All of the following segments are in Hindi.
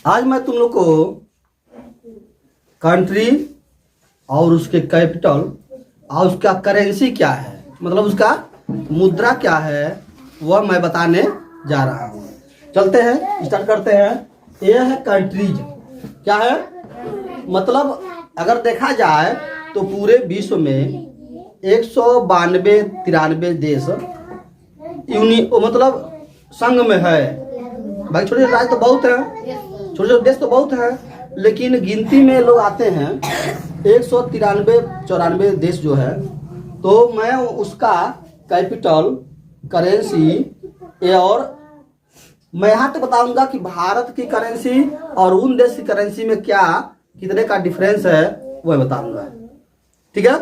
आज मैं तुम लोग को कंट्री और उसके कैपिटल और उसका करेंसी क्या है, मतलब उसका मुद्रा क्या है, वह मैं बताने जा रहा हूँ। चलते हैं, स्टार्ट करते हैं। यह है कंट्रीज। क्या है मतलब, अगर देखा जाए तो पूरे विश्व में 192-93 देश मतलब संघ में है। भाई छोटे छोटे राज्य तो बहुत है, छोटे छोटे देश तो बहुत है, लेकिन गिनती में लोग आते हैं 193-94 देश जो है। तो मैं उसका कैपिटल, करेंसी और मैं यहाँ तक बताऊंगा कि भारत की करेंसी और उन देश की करेंसी में क्या कितने का डिफरेंस है वो मैं बताऊंगा। ठीक है,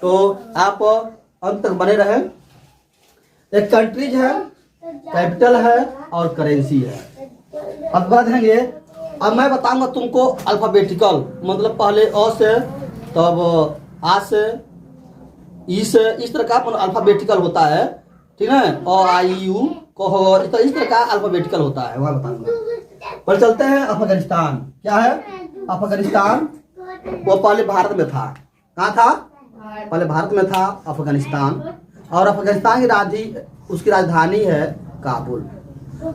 तो आप अंत तक बने रहे। एक कंट्रीज है, कैपिटल है और करेंसी है। अब बात देंगे। अब मैं बताऊंगा तुमको अल्फाबेटिकल, मतलब पहले अ से, तब आ से, ई से, इस तरह का अल्फाबेटिकल होता है। ठीक है, अ आ ई यू कहो, इस तरह का अल्फाबेटिकल होता है, वहां बताऊंगा। पर चलते हैं अफगानिस्तान। क्या है अफगानिस्तान? वो पहले भारत में था। कहाँ था? पहले भारत में था अफगानिस्तान। और अफगानिस्तान की उसकी राजधानी है काबुल,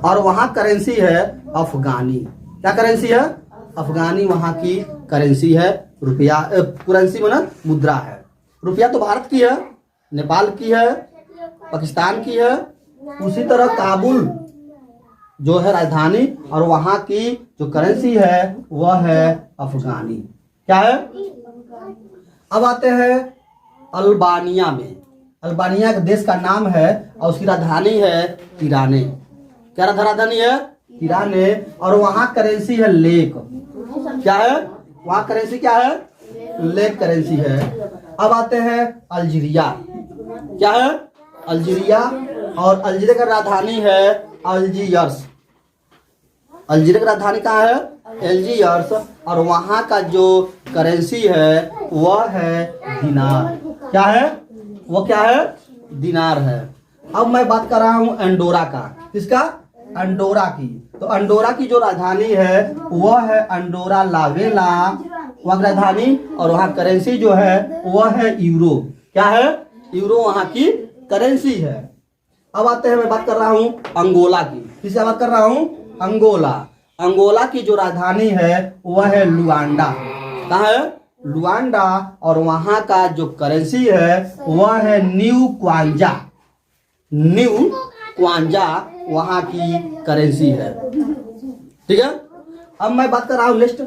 और वहाँ करेंसी है अफगानी। क्या करेंसी है? अफगानी वहाँ की करेंसी है। रुपया करेंसी मतलब मुद्रा है। रुपया तो भारत की है, नेपाल की है, पाकिस्तान की है। उसी तरह काबुल जो है राजधानी, और वहाँ की जो करेंसी है वह है अफगानी। क्या है? अब आते हैं अल्बानिया में। अल्बानिया के देश का नाम है और उसकी राजधानी है तिराने। क्या राजधानी है? तिराने। और वहाँ करेंसी है लेक। क्या है वहाँ करेंसी? क्या है? लेक करेंसी है। अब आते हैं अल्जीरिया। क्या है? अल्जीरिया। और अल्जीरिया का राजधानी है अल्जीयर्स। अल्जीरिया की राजधानी कहाँ है? अल्जीयर्स। और वहाँ का जो करेंसी है वह है दिनार। क्या है? वो क्या है? दिनार है। अब मैं बात कर रहा हूँ अंडोरा का। किसका? अंडोरा की। तो अंडोरा की जो राजधानी है वह है अंडोरा लावेला, वहाँ की राजधानी। और वहाँ करेंसी जो है वह है यूरो। क्या है? यूरो वहाँ की करेंसी है। अब आते हैं, मैं बात कर रहा हूँ अंगोला की। किसकी बात कर रहा हूँ? अंगोला। अंगोला की जो राजधानी है वह है लुआंडा। कहाँ है? लुआंडा। और वहाँ का जो करेंसी है वह है न्यू क्वांजा। न्यू क्वांजा वहाँ की करेंसी है। ठीक है, अब मैं बात कर रहा हूँ नेक्स्ट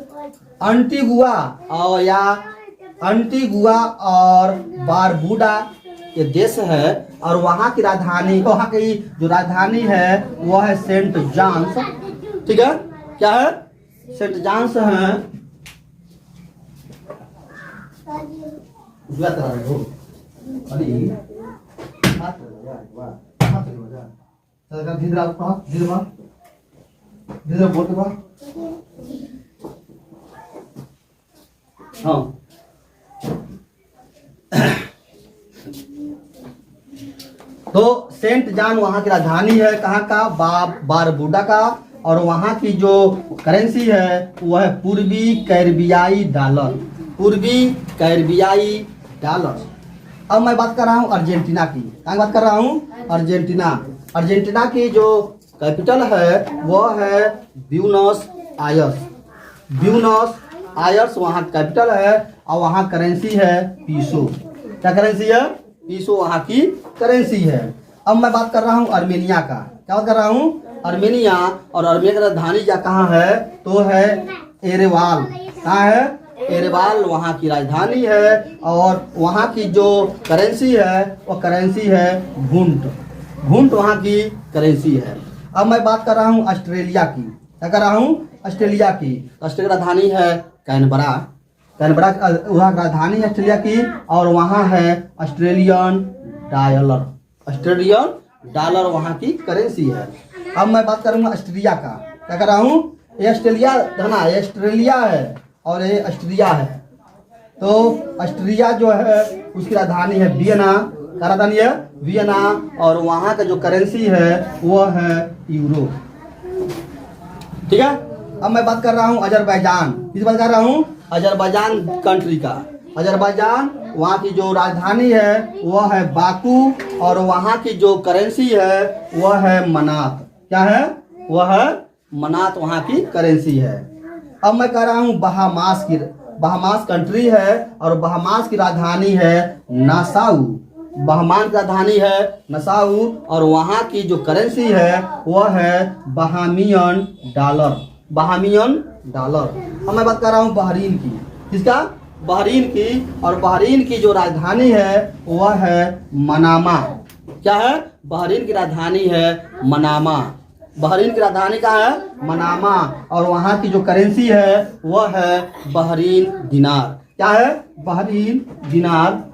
अंटीगुआ और या अंटीगुआ और बारबूडा ये देश है। और वहाँ की राजधानी, वहाँ की जो राजधानी है वह है सेंट जॉन्स। ठीक है, क्या है? सेंट जॉन्स है। हाँ, तो सेंट जॉन वहाँ की राजधानी है। कहाँ का? बारबूडा का। और वहाँ की जो करेंसी है वह है पूर्वी कैरिबियाई डॉलर। पूर्वी कैरिबियाई डॉलर। अब मैं बात कर रहा हूँ अर्जेंटीना की। कहाँ बात कर रहा हूँ? अर्जेंटीना। अर्जेंटीना की जो कैपिटल है वह है ब्यूनस आयर्स। ब्यूनस आयर्स वहाँ कैपिटल है। और वहाँ करेंसी है पीसो। क्या करेंसी है? पीसो वहाँ की करेंसी है। अब मैं बात कर रहा हूँ अर्मेनिया का। क्या बात कर रहा हूँ? अर्मेनिया। और अर्मेनिया की राजधानी कहाँ है? तो है एरेवाल। कहाँ है? एरेवाल वहाँ की राजधानी है। और वहाँ की जो करेंसी है वो करेंसी है घुंट। घुंट वहाँ की करेंसी है। अब मैं बात कर रहा हूँ ऑस्ट्रेलिया की। क्या कर रहा हूँ? ऑस्ट्रेलिया की। ऑस्ट्रेलिया की राजधानी है कैनबरा। कैनबरा वहाँ राजधानी है ऑस्ट्रेलिया की। और वहाँ है ऑस्ट्रेलियन डॉलर। ऑस्ट्रेलियन डॉलर वहाँ की करेंसी है। अब मैं बात करूँगा ऑस्ट्रिया का। क्या कर रहा हूँ? ये ऑस्ट्रेलिया है ना, ये ऑस्ट्रेलिया है और ये ऑस्ट्रिया है। तो ऑस्ट्रिया जो है उसकी राजधानी है वियना। क्या राजधानी है? वियना। और वहाँ का जो करेंसी है वो है यूरो। ठीक है, अब मैं बात कर रहा हूँ अजरबैजान। किस बात कर रहा हूँ? अजरबैजान कंट्री का। अजरबैजान वहाँ की जो राजधानी है वह है बाकू, और वहाँ की जो करेंसी है वह है मनात। क्या है? वह है मनात, वहाँ की करेंसी है। अब मैं कह रहा हूँ बहामास की। बहामास कंट्री है और बहामास की राजधानी है नासाउ। बहामान की राजधानी है नसाउ, और वहाँ की जो करेंसी है वह है बहामियन डॉलर। Bahamian dollar. अब मैं बात कर रहा हूँ बहरीन की। किसका? बहरीन की। और बहरीन की जो राजधानी है वह है मनामा। क्या है? बहरीन की राजधानी है मनामा। बहरीन की राजधानी का है मनामा, और वहाँ की जो करेंसी है वह है बहरीन दिनार। क्या है? बहरीन दिनार।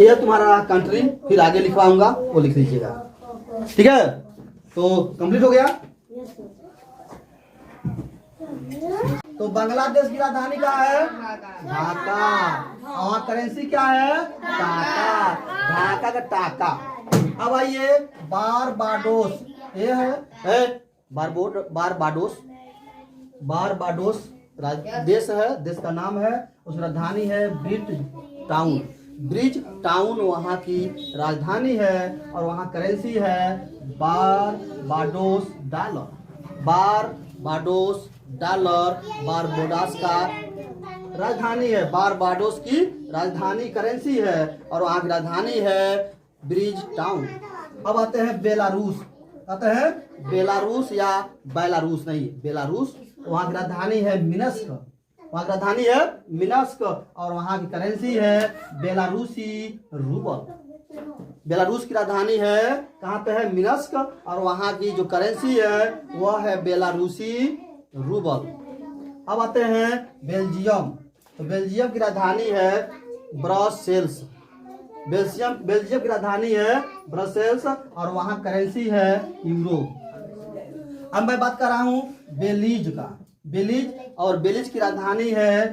ये तुम्हारा कंट्री, फिर आगे लिखवाऊंगा, वो लिख लीजिएगा। ठीक है, तो कंप्लीट हो गया। तो बांग्लादेश की राजधानी क्या है? ढाका। और करेंसी क्या है? टाका। ढाका का टाका। अब आइए बारबाडोस। ये है बारबाडोस। बारबाडोस देश है, देश का नाम है। उस राजधानी है ब्रिज टाउन। ब्रिज टाउन वहाँ की राजधानी है, और वहाँ करेंसी है Barbados dollar. Barbados dollar Barbados का राजधानी है। बारबाडोस की राजधानी करेंसी है, और वहाँ की राजधानी है ब्रिज टाउन। अब आते हैं बेलारूस। आते हैं बेलारूस, या बेलारूस नहीं, बेलारूस। वहाँ की राजधानी है मिन्स्क। वहाँ की राजधानी है मिन्स्क, और वहाँ की करेंसी है बेलारूसी रूबल। बेलारूस की राजधानी है कहाँ पे है? मिन्स्क, और वहाँ की जो करेंसी है वह है बेलारूसी रूबल। अब आते हैं बेल्जियम। तो बेल्जियम की राजधानी है ब्रसेल्स। बेल्जियम की राजधानी है ब्रसेल्स, और वहाँ करेंसी है यूरो। अब मैं बात कर रहा हूँ बेलीज का। बेलीज, और बेलीज की राजधानी है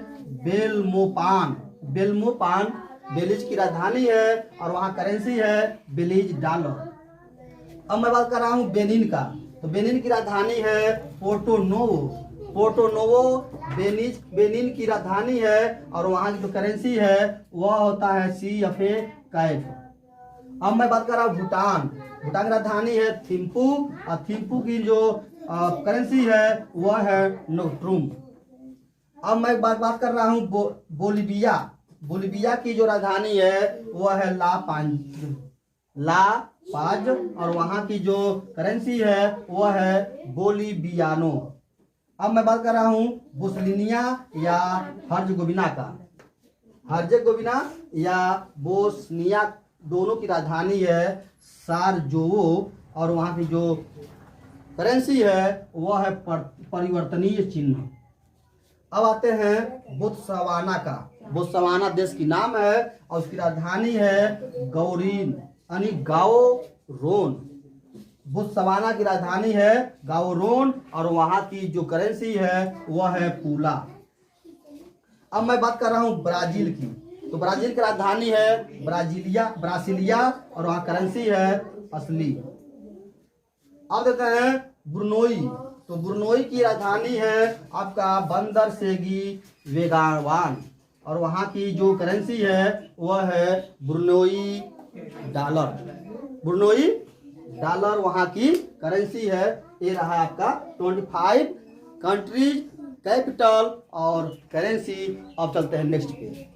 बेलमोपान। बेलमोपान बेलीज की राजधानी है, और वहाँ करेंसी है बेलीज डॉलर। अब मैं बात कर रहा हूँ बेनिन का। तो बेनिन की राजधानी है Porto Novo. Porto Novo Benin की राजधानी है, और वहाँ की जो करेंसी है वह होता है CFA कैफ। अब मैं बात कर रहा हूँ भूटान। भूटान की राजधानी है थिम्पू, और थिम्पू की जो करेंसी है वह है नोट्रुम। अब मैं बात कर रहा हूँ बोलिविया। बोलिविया की जो राजधानी है वह है ला पाज, और वहाँ की जो करेंसी है वह है बोलिवियानो। अब मैं बात कर रहा हूँ बोस्निया या हर्जगोविना का। हर्जगोविना या बोस्निया दोनों की राजधानी है सारजोवो, और वहाँ की जो करेंसी है वह है परिवर्तनीय चिन्ह। अब आते हैं बोत्सवाना का। बोत्सवाना देश की नाम है, और उसकी राजधानी है गौरीन यानी गाओरोन। बोत्सवाना की राजधानी है गाओरोन, और वहाँ की जो करेंसी है वह है पूला। अब मैं बात कर रहा हूँ ब्राजील की। तो ब्राजील की राजधानी है ब्रासिलिया, और वहाँ करेंसी है असली। अब देते हैं ब्रुनोई। तो ब्रुनोई की राजधानी है आपका बंदर सेगी वेगावान, और वहाँ की जो करेंसी है वह है ब्रुनोई डॉलर। ब्रुनोई डॉलर वहाँ की करेंसी है। ये रहा आपका 25 कंट्रीज, कैपिटल और करेंसी। अब चलते हैं नेक्स्ट पे।